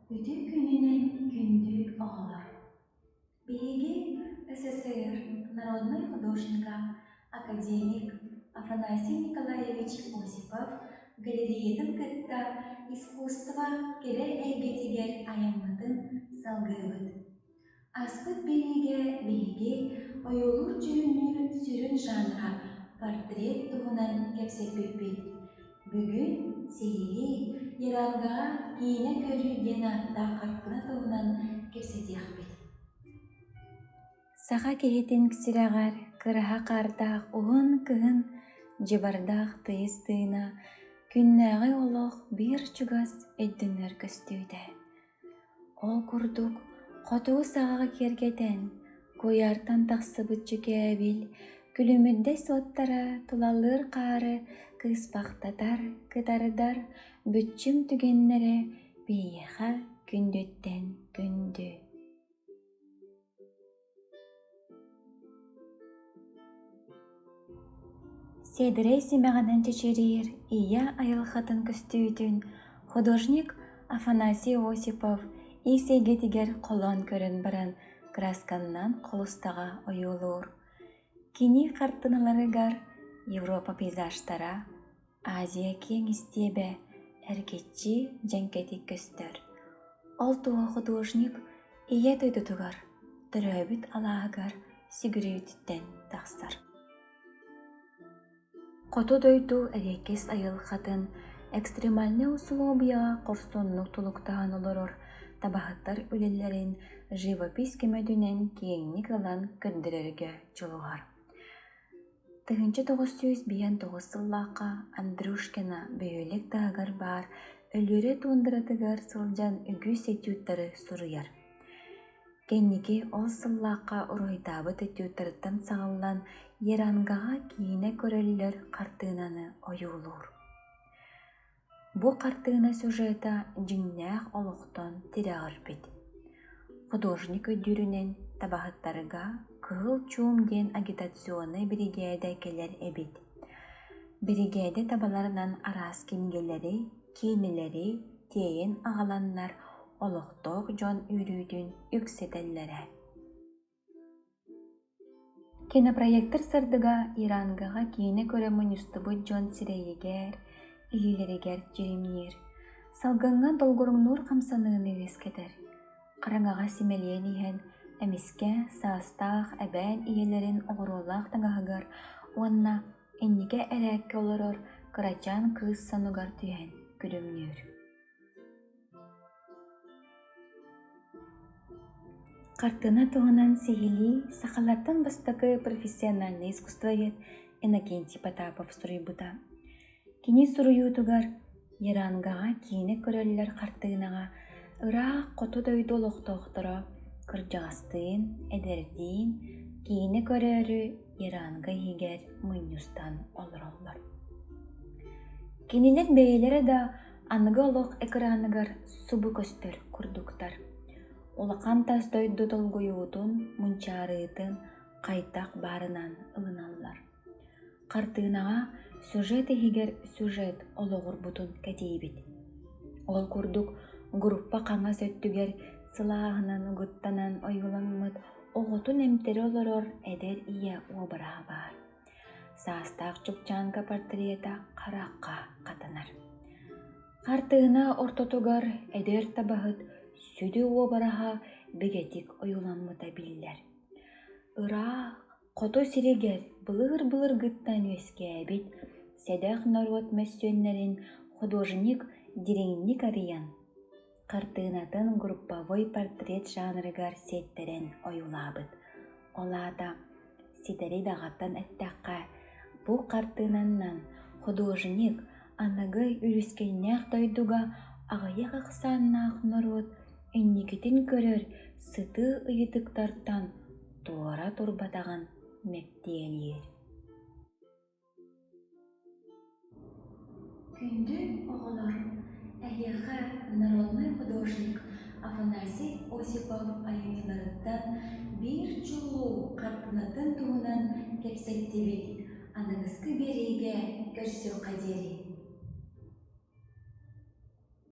Үтü күнінен күнді оғалар. Биһиги СССР народной художника, академик Афанасий Николаевич Осипов галереятын кытта искусство келе элгетигер аяммытын салгыбыт. Аспыт биһиги оюлур жүрүнү сүрүн жанра портрет туһунан кепсеппиппит. Бүгүн сеири Иранга кийине көрүү дена тахарпына туһунан кепсетиахпит. Саха кехитин ксирагар кыраха кардах уһун кыһын жыбардах тыйыс тыына күннäҕи олох биир чугас өйдүннөр көстүүтэ. Ол курдук хотугу саҕаҕа киэргэтэн куйартан тахсыбыт чүкээбил күлүмүддэ суоттара тулалыыр хаары кыыспахтатар кытарыдар бүччүм түгеннере бийэха күндүттэн күндү. Седирей симеғанан чечерир ия айылхатын көстүүтүн художник Афанасий Осипов исегетигер колон көрөн баран красканнан колустага оюлуур. Кини картыналарыгар Европа пейзажтара, Азия кеңистебе эркетчи женкетик көстөр. Ол туға художник ия тойдутугар, төрөбүт алаагар сигирүүтүттен тахсар. Қото дойду эрекес айыл хатын экстремальны условия корсоннук тулуктаан олорор табахаттар үлелерин живопись кемедүнен кийинник алан көрдөрөргө чулугар. 1909 сыллака Андрушкина бөөлек таагар бар өлүрө туундаратыгар сылжан үгүс этюдтары суруяр. Кенники ол сыллака уройдабыт этюдтарыттан сагаллан Ерангага кийине көрөллөр картыынаны оюлуур. Бу картыына сюжета жиңнээх олохтон тирагырбит. Художник өйдүүрүнен табахаттарыга кыыл чуум диэн агитационы бригада келер эбит. Бригада табаларынан арас кинигелери, кийинилери тейин агаланнар олохтоох жон үрүүдүн үксетеллере. Кинопроекттар сырдыга Ирангага кийине көрөмүн үстүбүт жон сирейигер, илилеригер жиримнир. Салгыңга долгоруңнур камсаныыны вескетер. Караңага симелиен иһен эмиске саастаах эбээн иелерин оҕоролаах таҥаһыгар уонна эннике эрээкке олорор кырачаан кыыс санугар түһэн күлүмнүр. Картына туһунан сихили сахалаттан бастакы профессиональный искусствовед Иннокентий Потапов суруйбута. Кини суруйуутугар Ерангага кийине көрөллөр картыынага ыраах коту дойду олохтоохторо кырдьаҕастыын, эдердиин кийине көрөөрү Еранга хигер мунньустан олороллор. Кинилер бэйэлери да аныгы олох экырааныгар субу көстөр курдуктар. Улақан тас дойду толгуюутун, мунчаарыытын, кайтак барынан ылыналлар. Картыынага сюжет ихигер сюжет ологурбутун кэтиибит. Ол курдук группа каңа сөттүгер сылааһынан угуттанан ойгуламмыт оҕотун эмтери олорор эдер ия уобараһа баар. Саастаах чукчаанка портрета каракка катанар. Картыына ортотугар эдер табаһыт сүдү уобараһа бигетик ойуламмыта биллер. Ыраах, кото сиригер былыр гыттан үескээбит седэх народ мәссүөннерин художник диреңник арыян. Картыынатын групповой портрет жанрыгар сеттерен ойулабыт. Олаата ситери дагаттан эттакка бу картыынаннан художник аныгы үрүскеннээх тойдуга аҕайах ахсааннаах народ энникитин көрөр сыты ыйытыктартан туора турбатаган мектиэлиер. Күндү оҕолор эһиэхэ народной художник Афанасий Осипов айымыларыттан бир чулуу картынатын туһунан кепсеттибит аныгыскы бериге көрсү кадери.